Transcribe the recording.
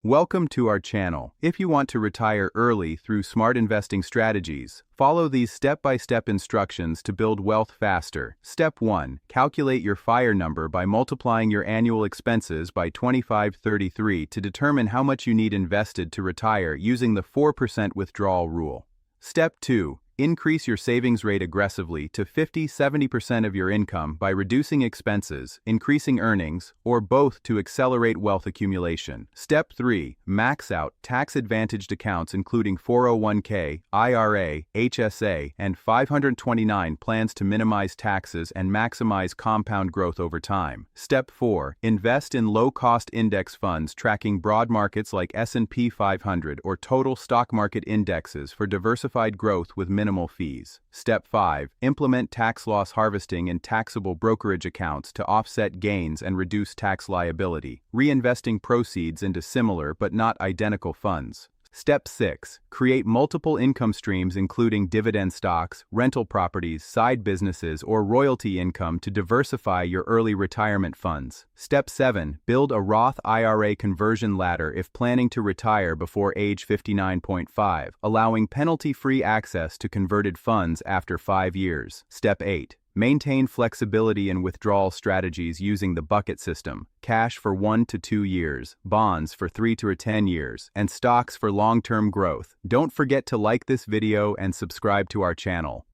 Welcome to our channel. If you want to retire early through smart investing strategies, follow these step-by-step instructions to build wealth faster. Step 1. Calculate your FIRE number by multiplying your annual expenses by 2533 to determine how much you need invested to retire using the 4% withdrawal rule. Step 2. Increase your savings rate aggressively to 50-70% of your income by reducing expenses, increasing earnings, or both to accelerate wealth accumulation. Step 3. Max out tax-advantaged accounts including 401k, IRA, HSA, and 529 plans to minimize taxes and maximize compound growth over time. Step 4. Invest in low-cost index funds tracking broad markets like S&P 500 or total stock market indexes for diversified growth with minimal fees. Step 5. Implement tax loss harvesting in taxable brokerage accounts to offset gains and reduce tax liability, reinvesting proceeds into similar but not identical funds. Step 6. Create multiple income streams including dividend stocks, rental properties, side businesses, or royalty income to diversify your early retirement funds. Step 7. Build a Roth IRA conversion ladder if planning to retire before age 59.5, allowing penalty-free access to converted funds after 5 years. Step 8. Maintain flexibility in withdrawal strategies using the bucket system, cash for 1 to 2 years, bonds for 3 to 10 years, and stocks for long-term growth. Don't forget to like this video and subscribe to our channel.